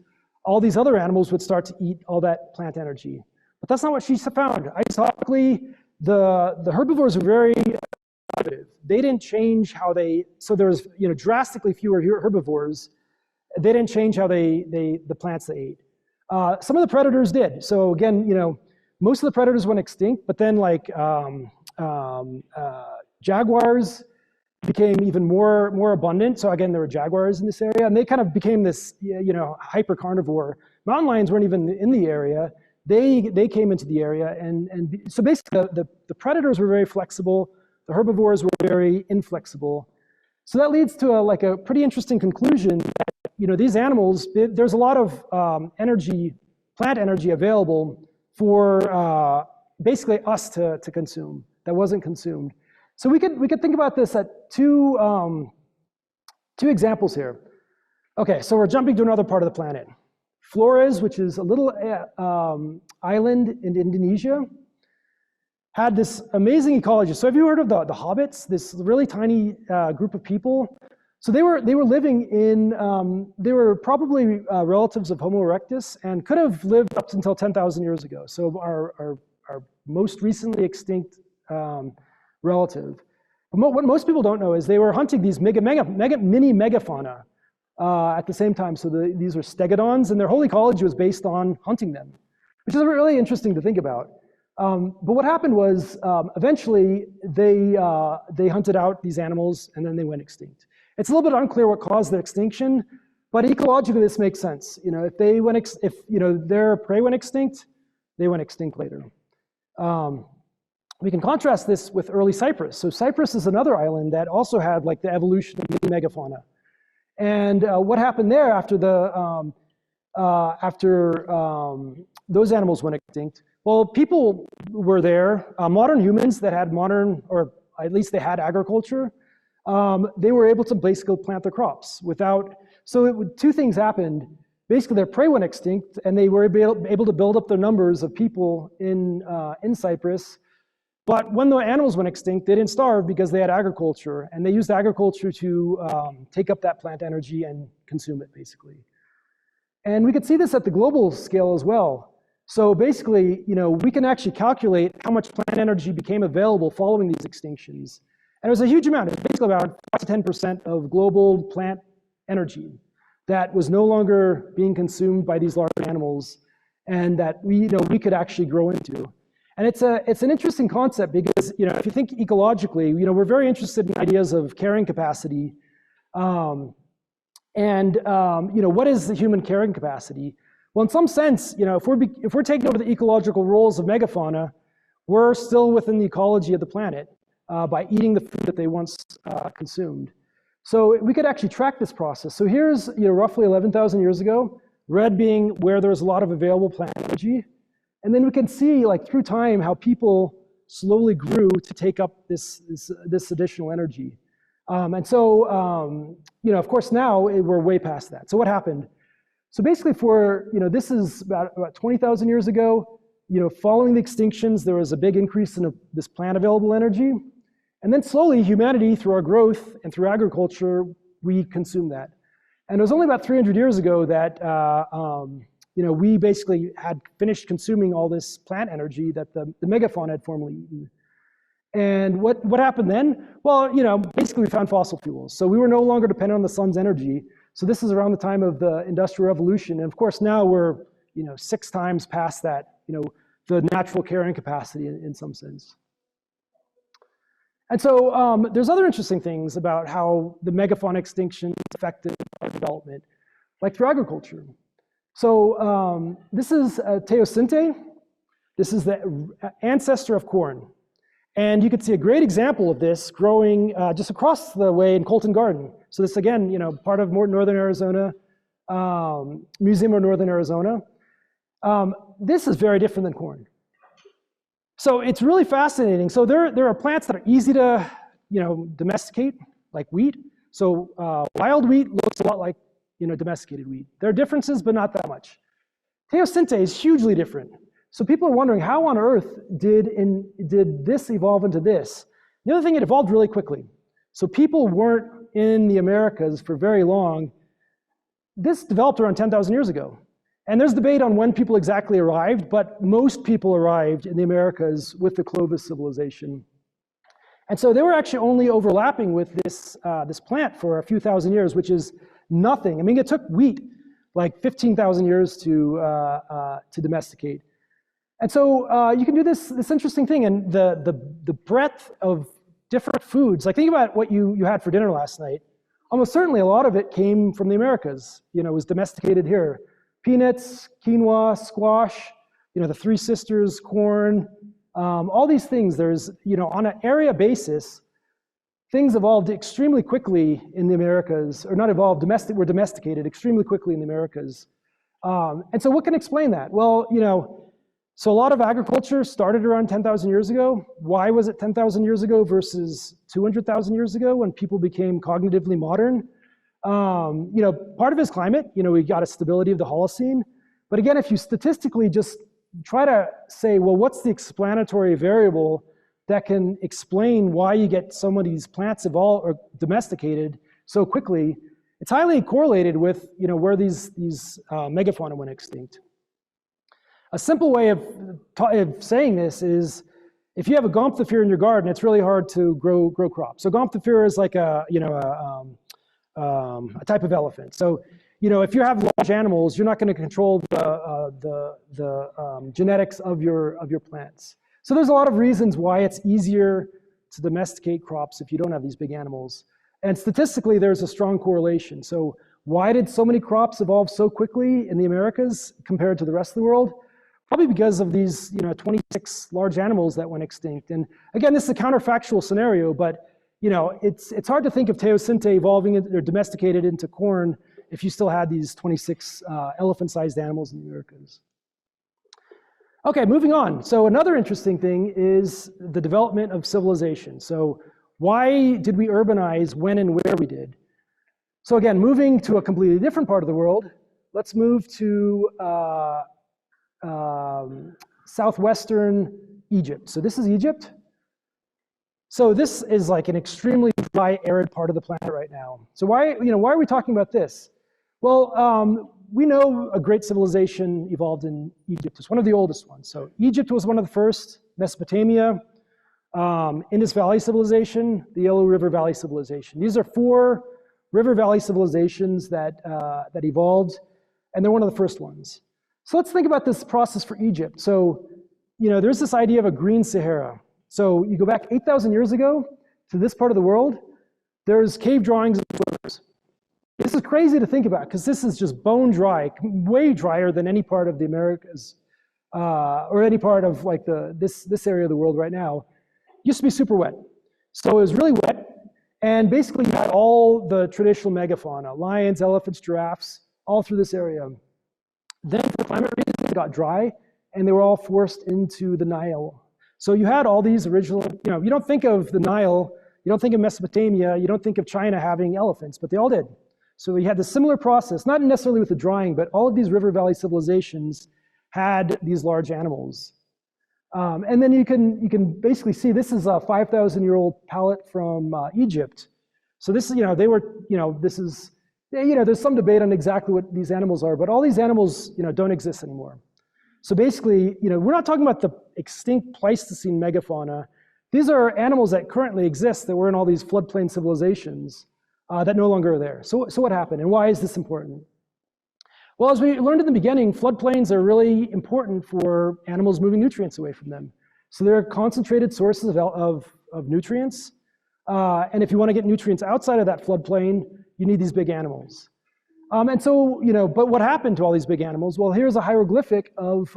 all these other animals would start to eat all that plant energy. But that's not what she found. Isotopically, the herbivores were very competitive. They didn't change how they, so there was drastically fewer herbivores. They didn't change how the plants they ate. Some of the predators did. So again, most of the predators went extinct, but then like jaguars became even more abundant. So again, there were jaguars in this area, and they kind of became this hyper carnivore. Mountain lions weren't even in the area. They came into the area, and so basically the predators were very flexible. The herbivores were very inflexible. So that leads to a pretty interesting conclusion that these animals, there's a lot of energy, plant energy available for basically us to consume that wasn't consumed. So we could think about this at two examples here. Okay, so we're jumping to another part of the planet. Flores, which is a little island in Indonesia, had this amazing ecology. So have you heard of the hobbits? This really tiny group of people. So they were living in, they were probably relatives of Homo erectus and could have lived up until 10,000 years ago. So our most recently extinct relative. But what most people don't know is they were hunting these mini megafauna at the same time. So these were stegodons, and their whole ecology was based on hunting them, which is really interesting to think about. But what happened was eventually they hunted out these animals and then they went extinct. It's a little bit unclear what caused the extinction, but ecologically this makes sense. If they went, their prey went extinct, they went extinct later. We can contrast this with early Cyprus. So Cyprus is another island that also had like the evolution of megafauna. And what happened there after those animals went extinct? Well, people were there, modern humans that had or at least they had agriculture. They were able to basically plant their crops without, so two things happened. Basically their prey went extinct and they were able to build up their numbers of people in Cyprus. But when the animals went extinct, they didn't starve because they had agriculture, and they used agriculture to take up that plant energy and consume it, basically. And we could see this at the global scale as well. So basically, we can actually calculate how much plant energy became available following these extinctions. And it was a huge amount. It was basically about 5 to 10% of global plant energy that was no longer being consumed by these large animals, and that we could actually grow into. And it's an interesting concept because if you think ecologically, we're very interested in ideas of carrying capacity, what is the human carrying capacity? Well, in some sense, if we're taking over the ecological roles of megafauna, we're still within the ecology of the planet by eating the food that they once consumed. So we could actually track this process. So here's roughly 11,000 years ago, red being where there's a lot of available plant energy. And then we can see, like, through time, how people slowly grew to take up this additional energy. Of course, now we're way past that. So what happened? So basically this is about 20,000 years ago, following the extinctions, there was a big increase in this plant available energy. And then slowly, humanity, through our growth and through agriculture, we consumed that. And it was only about 300 years ago that we basically had finished consuming all this plant energy that the megafauna had formerly eaten. And what happened then? Well, basically we found fossil fuels. So we were no longer dependent on the sun's energy. So this is around the time of the Industrial Revolution. And of course, now we're 6 times past that, the natural carrying capacity in some sense. And so there's other interesting things about how the megafauna extinction affected our development, like through agriculture. So this is teosinte. This is the ancestor of corn. And you can see a great example of this growing just across the way in Colton Garden. So this, again, part of Northern Arizona, Museum of Northern Arizona. This is very different than corn. So it's really fascinating. So there are plants that are easy to domesticate, like wheat. So wild wheat looks a lot like domesticated wheat. There are differences, but not that much. Teosinte is hugely different. So people are wondering, how on earth did this evolve into this? The other thing, it evolved really quickly. So people weren't in the Americas for very long. This developed around 10,000 years ago. And there's debate on when people exactly arrived, but most people arrived in the Americas with the Clovis civilization. And so they were actually only overlapping with this plant for a few thousand years, which is nothing. I mean, it took wheat like 15,000 years to domesticate. And so you can do this interesting thing, and the breadth of different foods. Like, think about what you had for dinner last night. Almost certainly a lot of it came from the Americas. It was domesticated here. Peanuts, quinoa, squash, the Three Sisters, corn, all these things. There's, on an area basis, things evolved extremely quickly in the Americas, or not evolved, were domesticated extremely quickly in the Americas. And so what can explain that? Well, so a lot of agriculture started around 10,000 years ago. Why was it 10,000 years ago versus 200,000 years ago when people became cognitively modern? Part of it is climate. We got a stability of the Holocene. But again, if you statistically just try to say, well, what's the explanatory variable that can explain why you get some of these plants evolved or domesticated so quickly, it's highly correlated with where these megafauna went extinct. A simple way of saying this is, if you have a gomphotherium in your garden, it's really hard to grow crops. So gomphotherium is like a type of elephant. So if you have large animals, you're not going to control the genetics of your plants. So there's a lot of reasons why it's easier to domesticate crops if you don't have these big animals. And statistically, there's a strong correlation. So why did so many crops evolve so quickly in the Americas compared to the rest of the world? Probably because of these 26 large animals that went extinct. And again, this is a counterfactual scenario, but it's hard to think of teosinte evolving or domesticated into corn if you still had these 26 elephant-sized animals in the Americas. Okay, moving on. So another interesting thing is the development of civilization. So why did we urbanize when and where we did? So again, moving to a completely different part of the world, let's move to southwestern Egypt. So this is Egypt. So this is like an extremely dry, arid part of the planet right now. So why are we talking about this? Well, we know a great civilization evolved in Egypt. It's one of the oldest ones. So Egypt was one of the first, Mesopotamia, Indus Valley Civilization, the Yellow River Valley Civilization. These are 4 river valley civilizations that evolved, and they're one of the first ones. So let's think about this process for Egypt. So, there's this idea of a green Sahara. So you go back 8,000 years ago to this part of the world, there's cave drawings of rivers. This is crazy to think about because this is just bone dry, way drier than any part of the Americas or any part of like this area of the world right now. It used to be super wet. So it was really wet, and basically you had all the traditional megafauna, lions, elephants, giraffes, all through this area. Then for climate reasons, it got dry, and they were all forced into the Nile. So you had all these original, you don't think of the Nile, you don't think of Mesopotamia, you don't think of China having elephants, but they all did. So we had this similar process, not necessarily with the drying, but all of these river valley civilizations had these large animals. And then you can basically see this is a 5,000-year-old palette from Egypt. So this is, there's some debate on exactly what these animals are, but all these animals, don't exist anymore. So basically, we're not talking about the extinct Pleistocene megafauna. These are animals that currently exist that were in all these floodplain civilizations that no longer are there. So what happened, and why is this important? Well, as we learned in the beginning, floodplains are really important for animals moving nutrients away from them. So they're concentrated sources of nutrients. And if you want to get nutrients outside of that floodplain, you need these big animals. And so, but what happened to all these big animals? Well, here's a hieroglyphic of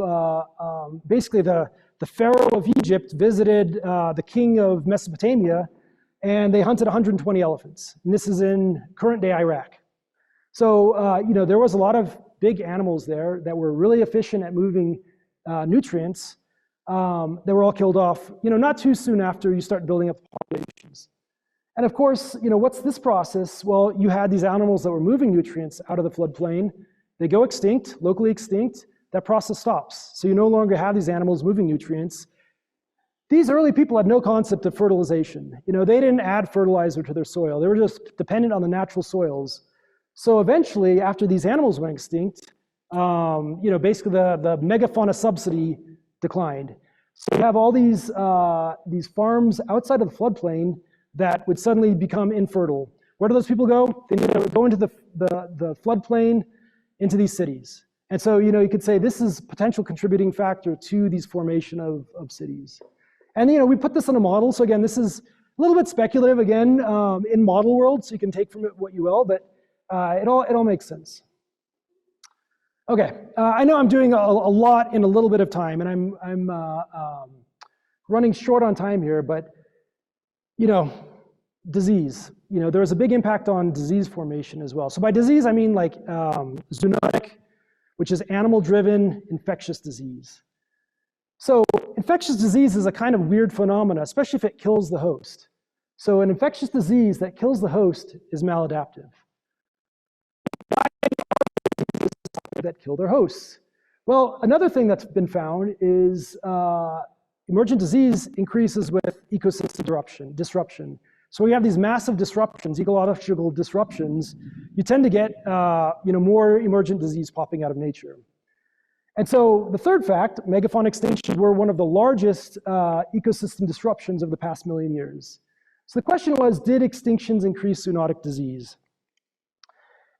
basically the pharaoh of Egypt visited the king of Mesopotamia, and they hunted 120 elephants. And this is in current day Iraq. So, there was a lot of big animals there that were really efficient at moving nutrients. They were all killed off, not too soon after you start building up populations. And of course, what's this process? Well, you had these animals that were moving nutrients out of the floodplain. They go extinct, locally extinct. That process stops. So you no longer have these animals moving nutrients. These early people had no concept of fertilization. They didn't add fertilizer to their soil. They were just dependent on the natural soils. So eventually, after these animals went extinct, basically the megafauna subsidy declined. So you have all these farms outside of the floodplain that would suddenly become infertile. Where do those people go? They go into the floodplain, into these cities. And so, you could say this is a potential contributing factor to these formation of cities. And, we put this in a model. So again, this is a little bit speculative, again, in model world, so you can take from it what you will, but it all makes sense. Okay, I know I'm doing a lot in a little bit of time, and I'm running short on time here, but, disease. There was a big impact on disease formation as well. So by disease, I mean like zoonotic, which is animal-driven infectious disease. So infectious disease is a kind of weird phenomena, especially if it kills the host. So an infectious disease that kills the host is maladaptive. That kill their hosts. Well, another thing that's been found is emergent disease increases with ecosystem disruption. So we have these massive disruptions, ecological disruptions. You tend to get more emergent disease popping out of nature. And so the third fact, megafauna extinctions were one of the largest ecosystem disruptions of the past million years. So the question was, did extinctions increase zoonotic disease?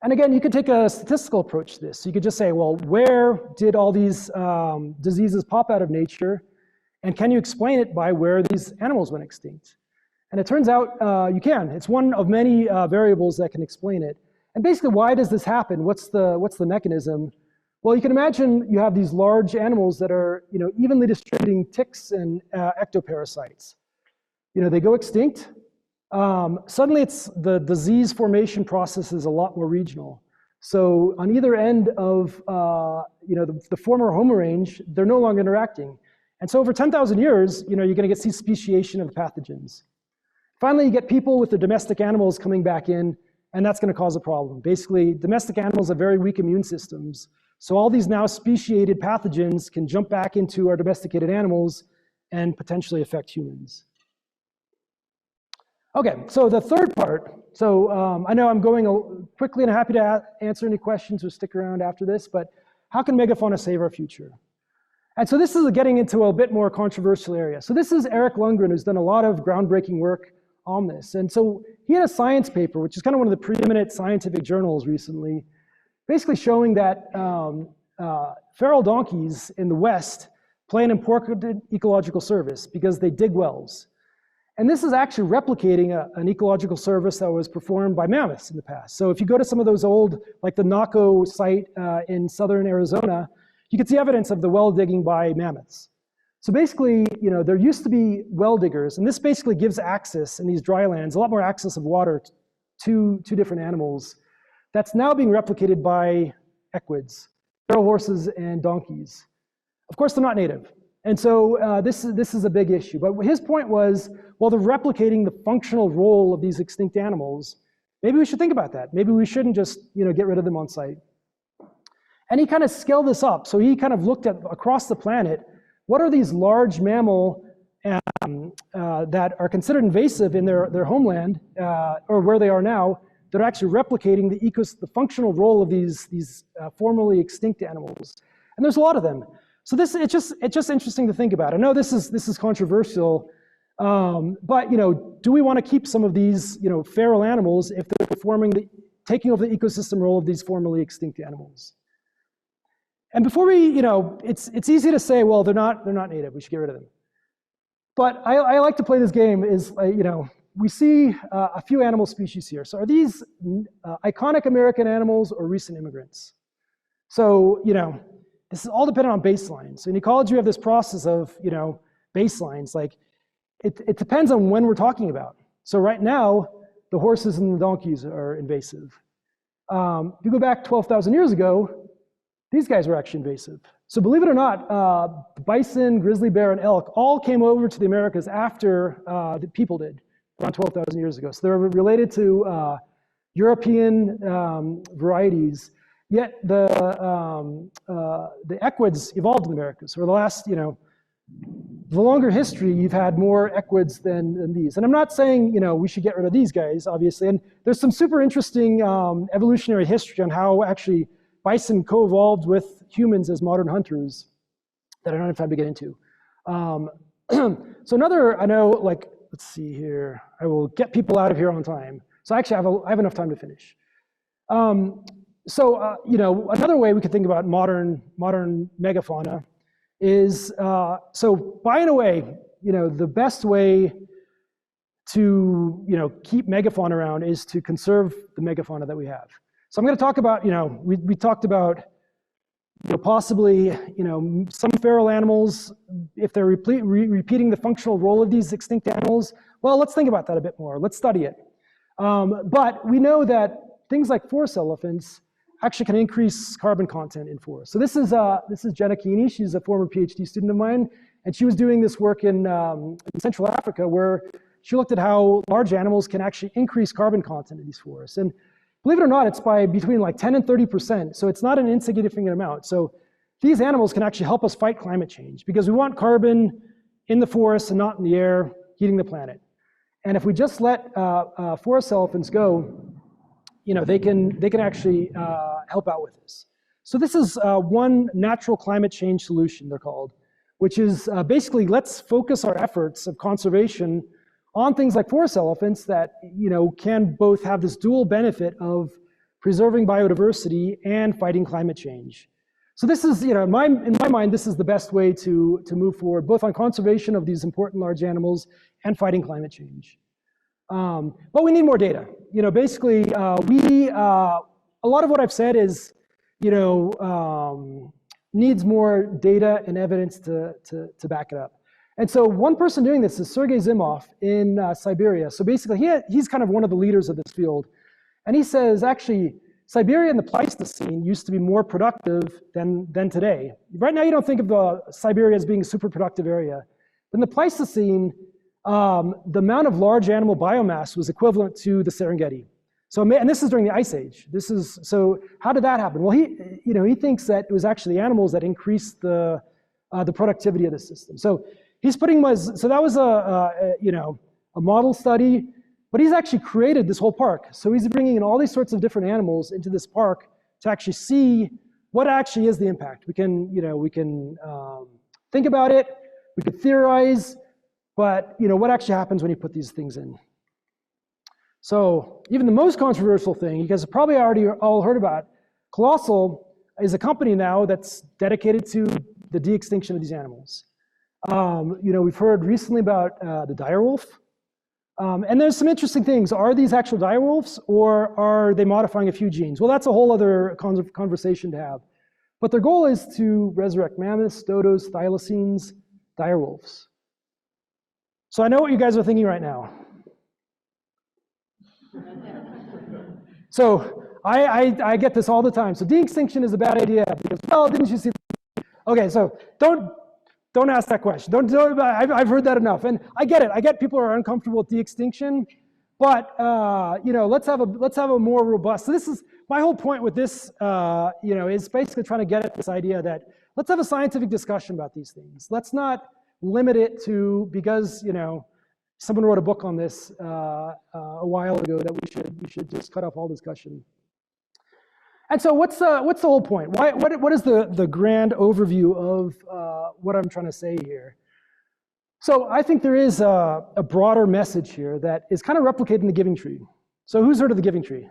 And again, you could take a statistical approach to this. So you could just say, well, where did all these diseases pop out of nature? And can you explain it by where these animals went extinct? And it turns out you can. It's one of many variables that can explain it. And basically, why does this happen? What's the mechanism? Well, you can imagine you have these large animals that are evenly distributing ticks and ectoparasites. They go extinct. Suddenly, the disease formation process is a lot more regional. So on either end of the former home range, they're no longer interacting. And so over 10,000 years, you're going to get speciation of pathogens. Finally, you get people with their domestic animals coming back in, and that's going to cause a problem. Basically, domestic animals have very weak immune systems. So all these now speciated pathogens can jump back into our domesticated animals and potentially affect humans. Okay, so the third part. So I know I'm going quickly, and I'm happy to answer any questions or stick around after this, but how can megafauna save our future? And so this is getting into a bit more controversial area. So this is Eric Lundgren, who's done a lot of groundbreaking work on this. And so he had a science paper, which is kind of one of the preeminent scientific journals recently, basically showing that feral donkeys in the West play an important ecological service because they dig wells. And this is actually replicating an ecological service that was performed by mammoths in the past. So if you go to some of those old, like the Naco site in southern Arizona, you can see evidence of the well digging by mammoths. So basically, there used to be well diggers, and this basically gives access in these dry lands, a lot more access of water to different animals. That's now being replicated by equids, feral horses and donkeys. Of course, they're not native. And so this is a big issue. But his point was, well, they're replicating the functional role of these extinct animals. Maybe we should think about that. Maybe we shouldn't just get rid of them on site. And he kind of scaled this up. So he kind of looked at across the planet, what are these large mammal that are considered invasive in their homeland, or where they are now, that are actually replicating the functional role of these formerly extinct animals. And there's a lot of them. So it's just interesting to think about. I know this is controversial, but do we want to keep some of these feral animals if they're taking over the ecosystem role of these formerly extinct animals? And before we, it's easy to say, well, they're not native, we should get rid of them. But I like to play this game is, we see a few animal species here. So are these iconic American animals or recent immigrants? So, this is all dependent on baselines. So in ecology, we have this process of, baselines. Like, it depends on when we're talking about. So right now, the horses and the donkeys are invasive. If you go back 12,000 years ago, these guys were actually invasive. So believe it or not, bison, grizzly bear, and elk all came over to the Americas after the people did, around 12,000 years ago. So they're related to European varieties. Yet the equids evolved in the Americas. So for the last, the longer history, you've had more equids than these. And I'm not saying, we should get rid of these guys, obviously. And there's some super interesting evolutionary history on how actually bison co-evolved with humans as modern hunters that I don't have time to get into. So another, I know, let's see here. I will get people out of here on time. So actually, I have enough time to finish. Another way we could think about modern megafauna is, so buying away, the best way to, keep megafauna around is to conserve the megafauna that we have. So I'm going to talk about, we talked about, possibly, some feral animals, if they're repeating the functional role of these extinct animals, well, let's think about that a bit more. Let's study it. But we know that things like forest elephants actually can increase carbon content in forests. So this is Jenna Keeney. She's a former PhD student of mine, and she was doing this work in Central Africa, where she looked at how large animals can actually increase carbon content in these forests. And believe it or not, it's by between 10 and 30%. So it's not an insignificant amount. So these animals can actually help us fight climate change because we want carbon in the forest and not in the air, heating the planet. And if we just let forest elephants go, they can actually help out with this. So this is one natural climate change solution, they're called, which is basically let's focus our efforts of conservation on things like forest elephants that can both have this dual benefit of preserving biodiversity and fighting climate change. So this is, in my mind, this is the best way to move forward, both on conservation of these important large animals and fighting climate change. But we need more data. Basically, a lot of what I've said is, needs more data and evidence to back it up. And so one person doing this is Sergei Zimov in Siberia. So basically, he's kind of one of the leaders of this field. And he says, actually, Siberia in the Pleistocene used to be more productive than today. Right now, you don't think of Siberia as being a super productive area. But in the Pleistocene, the amount of large animal biomass was equivalent to the Serengeti. So, and this is during the Ice Age. So how did that happen? Well, he thinks that it was actually the animals that increased the productivity of the system. So he's putting so that was a model study. But he's actually created this whole park. So he's bringing in all these sorts of different animals into this park to actually see what actually is the impact. We can, think about it, we could theorize, but what actually happens when you put these things in? So even the most controversial thing, you guys have probably already all heard about, Colossal is a company now that's dedicated to the de-extinction of these animals. We've heard recently about the dire wolf. And there's some interesting things. Are these actual dire wolves, or are they modifying a few genes? Well, that's a whole other conversation to have. But their goal is to resurrect mammoths, dodos, thylacines, dire wolves. So I know what you guys are thinking right now. So I get this all the time. So de-extinction is a bad idea because, well, didn't you see? Okay, so don't ask that question. I've heard that enough, and I get it. I get people are uncomfortable with de-extinction, but let's have a more robust. So this is my whole point with this. Is basically trying to get at this idea that let's have a scientific discussion about these things. Let's not limit it to because someone wrote a book on this a while ago that we should just cut off all discussion. And so what's the whole point? What is the grand overview of what I'm trying to say here? So I think there is a broader message here that is kind of replicated in the Giving Tree. So who's heard of the Giving Tree?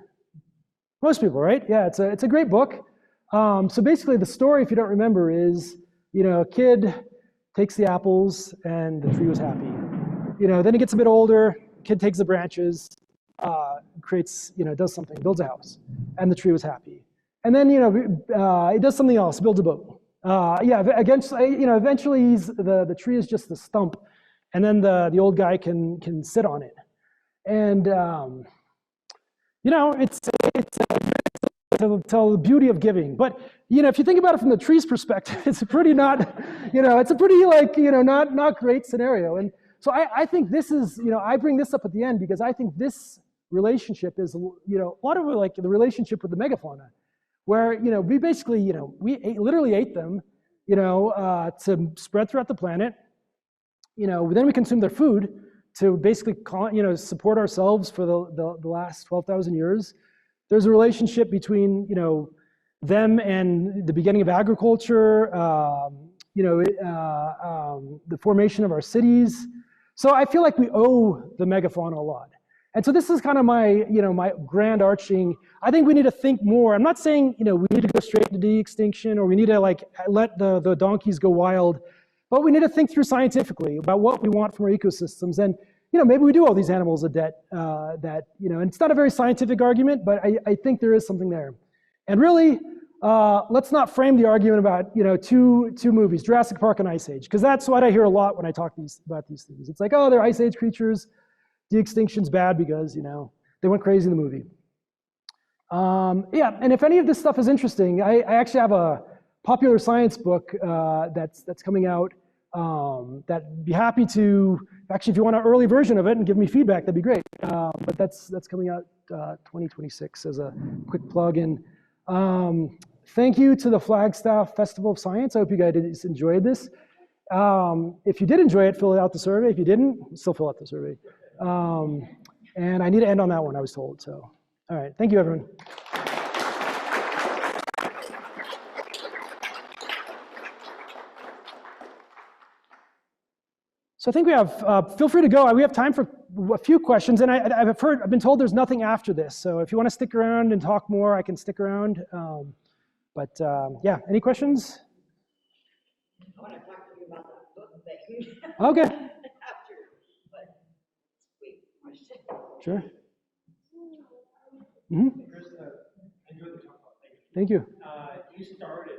Most people, right? Yeah, it's a great book. So basically the story, if you don't remember, is a kid takes the apples and the tree was happy. Then he gets a bit older, kid takes the branches, creates, does something, builds a house, and the tree was happy. And then, he does something else, builds a boat. Eventually the tree is just the stump, and then the old guy can sit on it. And, it's to tell the beauty of giving. But, if you think about it from the tree's perspective, it's a pretty not great scenario. And so I think this is, I bring this up at the end because I think this relationship is, a lot of like the relationship with the megafauna, where, we basically, literally ate them, to spread throughout the planet. Then we consume their food to basically, support ourselves for the last 12,000 years. There's a relationship between, them and the beginning of agriculture, the formation of our cities. So I feel like we owe the megafauna a lot. And so this is kind of my, my grand arching. I think we need to think more. I'm not saying, we need to go straight to de-extinction or we need to let the donkeys go wild, but we need to think through scientifically about what we want from our ecosystems. And, maybe we do owe these animals a debt and it's not a very scientific argument, but I think there is something there. And really, let's not frame the argument about, two movies, Jurassic Park and Ice Age, because that's what I hear a lot when I talk about these things. It's like, oh, they're Ice Age creatures. De-extinction's bad because, they went crazy in the movie. And if any of this stuff is interesting, I actually have a popular science book that's coming out that I'd be happy to, actually, if you want an early version of it and give me feedback, that'd be great. But that's coming out 2026 as a quick plug in. Thank you to the Flagstaff Festival of Science. I hope you guys enjoyed this. If you did enjoy it, fill out the survey. If you didn't, still fill out the survey. And I need to end on that one, I was told. So, all right, thank you, everyone. So I think we have, feel free to go. We have time for a few questions, and I've been told there's nothing after this. So if you want to stick around and talk more, I can stick around. Yeah, any questions? I want to talk to you about that book that you Okay. after, but wait, question. Sure. Mm-hmm. Chris, I enjoyed the talk. Thank you. You started